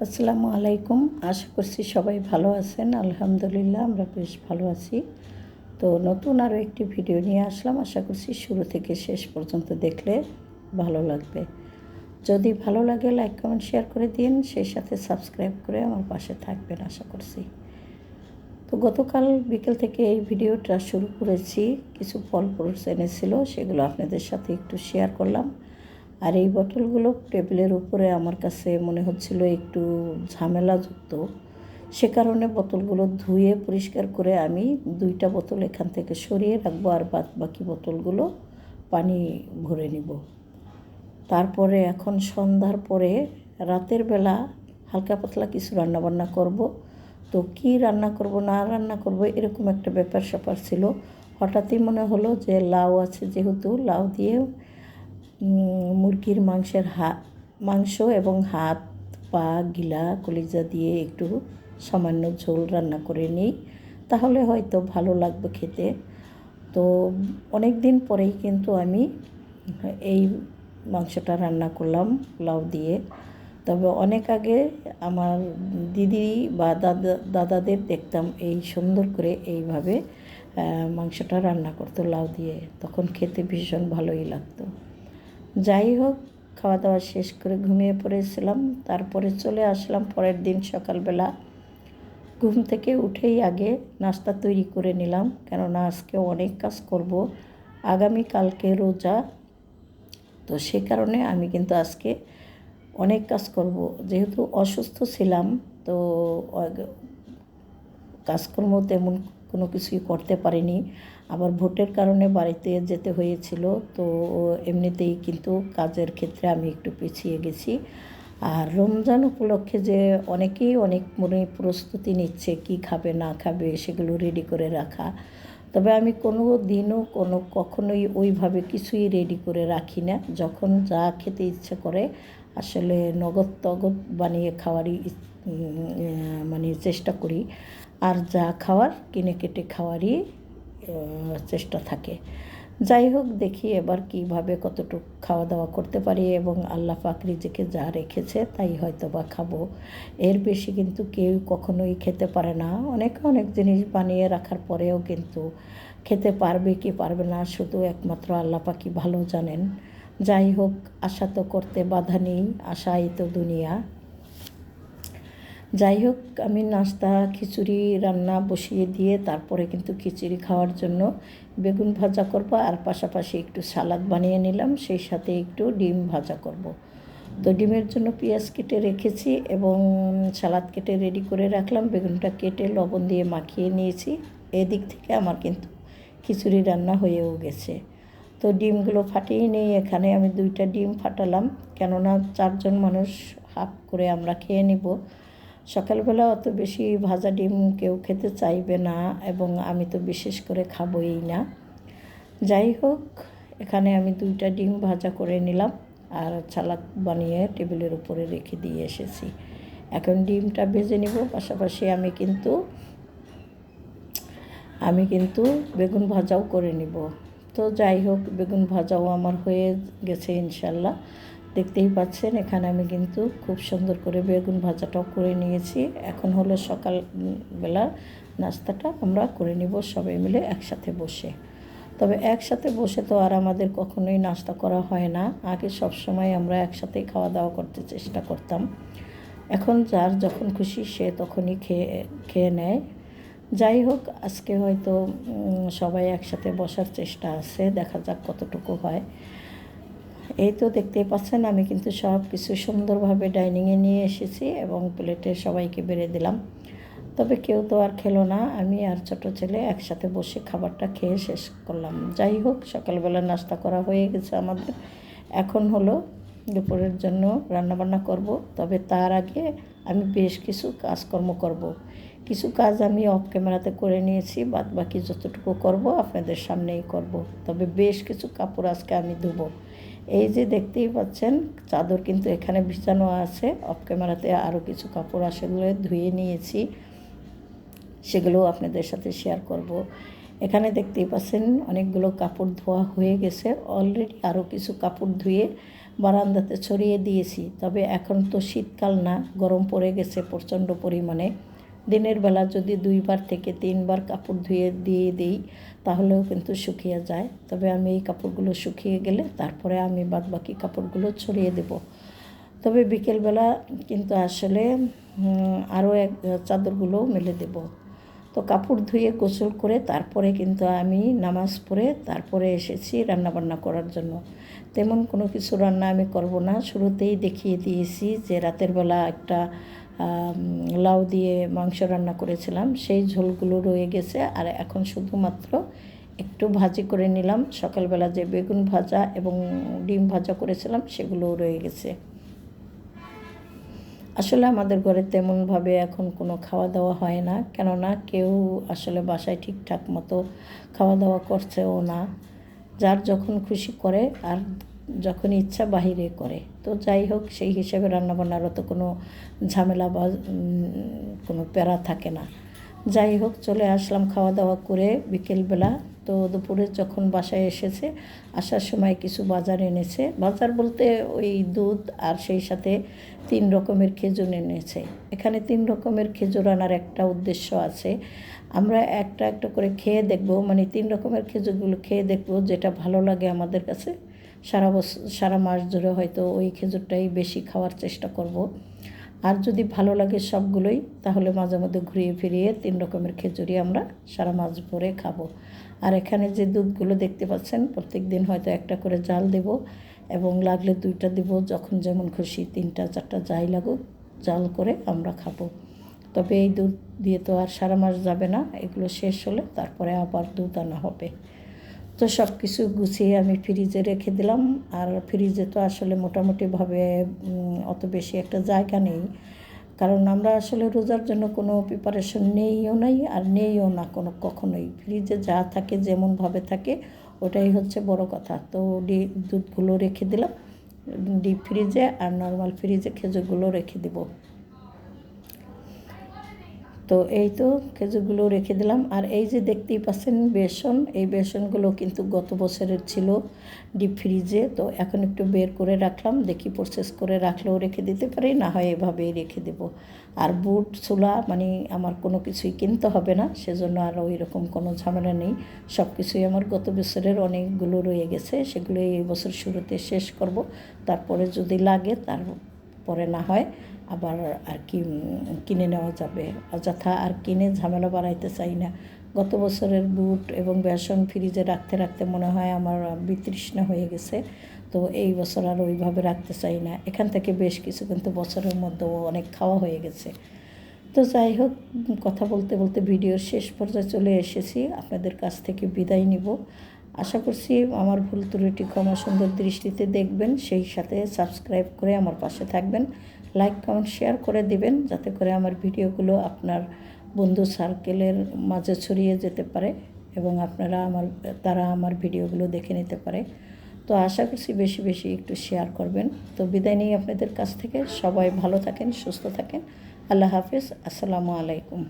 আসসালামু আলাইকুম। আশা করছি সবাই ভালো আছেন। আলহামদুলিল্লাহ আমরা বেশ ভালো আছি। তো নতুন আরও একটি ভিডিও নিয়ে আসলাম। আশা করছি শুরু থেকে শেষ পর্যন্ত দেখলে ভালো লাগবে। যদি ভালো লাগে লাইক কমেন্ট শেয়ার করে দিন, সেই সাথে সাবস্ক্রাইব করে আমার পাশে থাকবেন আশা করছি। তো গতকাল বিকেল থেকে এই ভিডিওটা শুরু করেছি। কিছু ফল ফ্রুটস এনেছিল, সেগুলো আপনাদের সাথে একটু শেয়ার করলাম। আর এই বোতলগুলো টেবিলের উপরে আমার কাছে মনে হচ্ছিল একটু ঝামেলাযুক্ত, সে কারণে বোতলগুলো ধুয়ে পরিষ্কার করে আমি 2টা বোতল এখান থেকে সরিয়ে রাখবো, আর বাকি বোতলগুলো পানি ভরে নিব। তারপরে এখন সন্ধ্যার পরে রাতের বেলা হালকা পাতলা কিছু রান্নাবান্না করব। তো কি রান্না করব না রান্না করব এরকম একটা ব্যাপার স্যাপার ছিল। হঠাৎই মনে হলো যে লাউ আছে, যেহেতু লাউ দিয়ে মুরগির মাংস এবং হাত পা গিলা কলিজা দিয়ে একটু সামান্য ঝোল রান্না করে নিই, তাহলে হয়তো ভালো লাগবে খেতে। তো অনেক দিন পরেই কিন্তু আমি এই মাংসটা রান্না করলাম লাউ দিয়ে। তবে অনেক আগে আমার দিদি বা দাদাদের দেখতাম এই সুন্দর করে এইভাবে মাংসটা রান্না করতো লাউ দিয়ে, তখন খেতে ভীষণ ভালোই লাগতো। যাই হোক, খাওয়া দাওয়া শেষ করে ঘুমিয়ে পড়েছিলাম। তারপরে চলে আসলাম পরের দিন সকালবেলা। ঘুম থেকে উঠেই আগে নাস্তা তৈরি করে নিলাম, কেননা আজকে অনেক কাজ করব। আগামীকালকে রোজা, তো সে কারণে আমি কিন্তু আজকে অনেক কাজ করব। যেহেতু অসুস্থ ছিলাম, তো কাজকর্ম তেমন কোনো কিছুই করতে পারিনি। আবার ভোটের কারণে বাড়িতে যেতে হয়েছিল, তো এমনিতেই কিন্তু কাজের ক্ষেত্রে আমি একটু পিছিয়ে গেছি। আর রমজান উপলক্ষে যে অনেকেই অনেক মনে প্রস্তুতি নিচ্ছে, কি খাবে না খাবে সেগুলো রেডি করে রাখা। তবে আমি কোনো দিনও কখনোই ওইভাবে কিছুই রেডি করে রাখি না। যখন যা খেতে ইচ্ছে করে আসলে নগদ বানিয়ে খাওয়ারই মানে চেষ্টা করি, আর যা খাওয়ার কিনে কেটে খাওয়ারই চেষ্টা থাকে। যাই হোক, দেখি এবার কিভাবে কতটুকু খাওয়া দাওয়া করতে পারি, এবং আল্লাহ পাক রিজিকে যা রেখেছে তাই হয়তো বা খাবো। এর বেশি কিন্তু কেউ কখনোই খেতে পারে না। অনেক জিনিস বানিয়ে রাখার পরেও কিন্তু খেতে পারবে কি পারবে না শুধু একমাত্র আল্লাহ পাকই ভালো জানেন। যাই হোক, আশা তো করতে বাধা নেই, আশাই তো দুনিয়া। যাই হোক, আমি নাস্তা খিচুড়ি রান্না বসিয়ে দিয়ে তারপরে কিন্তু খিচুড়ি খাওয়ার জন্য বেগুন ভাজা করব, আর পাশাপাশি একটু সালাদ বানিয়ে নিলাম, সেই সাথে একটু ডিম ভাজা করব। তো ডিমের জন্য পেঁয়াজ কেটে রেখেছি এবং সালাদ কেটে রেডি করে রাখলাম। বেগুনটা কেটে লবণ দিয়ে মাখিয়ে নিয়েছি। এদিক থেকে আমার কিন্তু খিচুড়ি রান্না হয়েও গেছে। তো ডিমগুলো ফাটিয়ে নিয়ে এখানে আমি 2টা ডিম ফাটালাম, কেননা 4জন মানুষ হাফ করে আমরা খেয়ে নিব। সকালবেলা অত বেশি ভাজা ডিম কেউ খেতে চাইবে না, এবং আমি তো বিশেষ করে খাবই না। যাই হোক, এখানে আমি 2টা ডিম ভাজা করে নিলাম, আর সালাদ বানিয়ে টেবিলের উপরে রেখে দিয়ে এসেছি। এখন ডিমটা ভেজে নিব, পাশাপাশি আমি কিন্তু বেগুন ভাজাও করে নিব। তো যাই হোক, বেগুন ভাজাও আমার হয়ে গেছে ইনশাল্লাহ। দেখতেই পাচ্ছেন এখানে আমি কিন্তু খুব সুন্দর করে বেগুন ভাজাটাও করে নিয়েছি। এখন হলো সকালবেলার নাস্তাটা আমরা করে নিব সবাই মিলে একসাথে বসে। তবে একসাথে বসে তো আর আমাদের কখনোই নাস্তা করা হয় না। আগে সবসময় আমরা একসাথেই খাওয়া দাওয়া করতে চেষ্টা করতাম। এখন যার যখন খুশি সে তখনই খেয়ে নেয়। যাই হোক, আজকে হয়তো সবাই একসাথে বসার চেষ্টা আছে, দেখা যাক কতটুকু হয়। এই তো দেখতেই পাচ্ছেন আমি কিন্তু সব কিছু সুন্দরভাবে ডাইনিংয়ে নিয়ে এসেছি এবং প্লেটে সবাইকে বেড়ে দিলাম। তবে কেউ তো আর খেলো না, আমি আর ছোট ছেলে একসাথে বসে খাবারটা খেয়ে শেষ করলাম। যাই হোক, সকালবেলা নাস্তা করা হয়ে গেছে আমাদের। এখন হলো দুপুরের জন্য রান্নাবান্না করব। তবে তার আগে আমি বেশ কিছু কাজকর্ম করব। কিছু কাজ আমি অফ ক্যামেরাতে করে নিয়েছি, বাদ বাকি যতটুকু করব আপনাদের সামনেই করব। তবে বেশ কিছু কাপড় আজকে আমি ধুবো। এই যে দেখতেই পাচ্ছেন চাদর কিন্তু এখানে ভিজানো আছে। অফ ক্যামেরাতে আরও কিছু কাপড় আসলে ধুয়ে নিয়েছি, সেগুলোও আপনাদের সাথে শেয়ার করব। এখানে দেখতেই পাচ্ছেন অনেকগুলো কাপড় ধোয়া হয়ে গেছে অলরেডি। আরও কিছু কাপড় ধুয়ে বারান্দাতে ছড়িয়ে দিয়েছি। তবে এখন তো শীতকাল না, গরম পড়ে গেছে প্রচণ্ড পরিমাণে। দিনের বেলা যদি 2বার থেকে 3বার কাপড় ধুয়ে দিয়ে দিই তাহলেও কিন্তু শুকিয়ে যায়। তবে আমি এই কাপড়গুলো শুকিয়ে গেলে তারপরে আমি বাদবাকি কাপড়গুলো ছড়িয়ে দেব। তবে বিকেলবেলা কিন্তু আসলে আরও চাদরগুলো মেলে দেব। তো কাপড় ধুয়ে গোসল করে তারপরে কিন্তু আমি নামাজ পড়ে তারপরে এসেছি রান্নাবান্না করার জন্য। তেমন কোনো কিছু রান্না আমি করব না, শুরুতেই দেখিয়ে দিয়েছি যে রাতের বেলা একটা লাউ দিয়ে মাংস রান্না করেছিলাম, সেই ঝোলগুলো রয়ে গেছে। আর এখন শুধুমাত্র একটু ভাজি করে নিলাম, সকালবেলা যে বেগুন ভাজা এবং ডিম ভাজা করেছিলাম সেগুলোও রয়ে গেছে। আসলে আমাদের ঘরে তেমনভাবে এখন কোনো খাওয়া দাওয়া হয় না, কেননা কেউ আসলে বাসায় ঠিকঠাক মতো খাওয়া দাওয়া করছেও না। যার যখন খুশি করে আর যখন ইচ্ছা বাহিরে করে। তো যাই হোক, সেই হিসেবে রান্নাবান্নারও তো কোনো ঝামেলা বা কোনো প্যারা থাকে না। যাই হোক, চলে আসলাম খাওয়া দাওয়া করে বিকেলবেলা। তো দুপুরে যখন বাসায় এসেছে, আসার সময় কিছু বাজার এনেছে। বাজার বলতে ওই দুধ আর সেই সাথে 3 রকমের খেজুর এনেছে। এখানে 3 রকমের খেজুর আনার একটা উদ্দেশ্য আছে। আমরা একটা একটা করে খেয়ে দেখব, মানে 3 রকমের খেজুরগুলো খেয়ে দেখব, যেটা ভালো লাগে আমাদের কাছে সারা মাস ধরে হয়তো ওই খেজুরটাই বেশি খাওয়ার চেষ্টা করব। আর যদি ভালো লাগে সবগুলোই, তাহলে মাঝে মধ্যে ঘুরিয়ে ফিরিয়ে 3 রকমের খিচুড়ি আমরা সারা মাস ভরে খাবো। আর এখানে যে দুধগুলো দেখতে পাচ্ছেন, প্রত্যেক দিন হয়তো একটা করে জাল দেব এবং লাগলে 2টা দেব, যখন যেমন খুশি 3টা 4টা যাই লাগুক জাল করে আমরা খাবো। তবে এই দুধ দিয়ে তো আর সারা মাস যাবে না, এগুলো শেষ হলে তারপরে আবার দুধ আনা হবে। তো সব কিছু গুছিয়ে আমি ফ্রিজে রেখে দিলাম। আর ফ্রিজে তো আসলে মোটামুটিভাবে অত বেশি একটা জায়গা নেই, কারণ আমরা আসলে রোজার জন্য কোনো প্রিপারেশন নেইও নাই আর নেইও না কোনো কখনোই। ফ্রিজে যা থাকে যেমনভাবে থাকে ওটাই হচ্ছে বড় কথা। তো দুধগুলো রেখে দিলাম ডিপ ফ্রিজে, আর নর্মাল ফ্রিজে খেজুরগুলো রেখে দেবো। তো এই তো খেজুরগুলো রেখে দিলাম। আর এই যে দেখতেই পাচ্ছেন বেসন, এই বেসনগুলো কিন্তু গত বছরের ছিল ডিপ ফ্রিজে। তো এখন একটু বের করে রাখলাম, দেখি প্রসেস করে রাখলেও রেখে দিতে পারি, না হয় এভাবেই রেখে দেব। আর বুট ছোলা মানে আমার কোনো কিছুই কিনতে হবে না, সেজন্য আর ওই রকম কোনো ঝামেলা নেই। সব কিছুই আমার গত বছরের অনেকগুলো রয়ে গেছে, সেগুলো এই বছর শুরুতে শেষ করব। তারপরে যদি লাগে তারপরে না হয় আবার আর কি কিনে নেওয়া যাবে। অযথা আর কিনে ঝামেলা বাড়াইতে চাই না। গত বছরের বুট এবং বেসন ফ্রিজে রাখতে রাখতে মনে হয় আমার বিতৃষ্ণা হয়ে গেছে। তো এই বছর আর ওইভাবে রাখতে চাই না। এখান থেকে বেশ কিছু কিন্তু বছরের মধ্যেও অনেক খাওয়া হয়ে গেছে। তো যাই হোক, কথা বলতে বলতে ভিডিওর শেষ পর্যায়ে চলে এসেছি, আপনাদের কাছ থেকে বিদায় নিব। আশা করছি আমার ভুল ত্রুটি ক্ষমা সুন্দর দৃষ্টিতে দেখবেন, সেই সাথে সাবস্ক্রাইব করে আমার পাশে থাকবেন, লাইক কমেন্ট শেয়ার করে দিবেন, যাতে করে আমার ভিডিওগুলো আপনার বন্ধু সার্কেলের মাঝে ছড়িয়ে যেতে পারে এবং তারা আমার ভিডিওগুলো দেখে নিতে পারে। তো আশা করছি বেশি বেশি একটু শেয়ার করবেন। তো বিদায় নিই আপনাদের কাছ থেকে। সবাই ভালো থাকেন, সুস্থ থাকেন। আল্লাহ হাফিজ, আসসালামু আলাইকুম।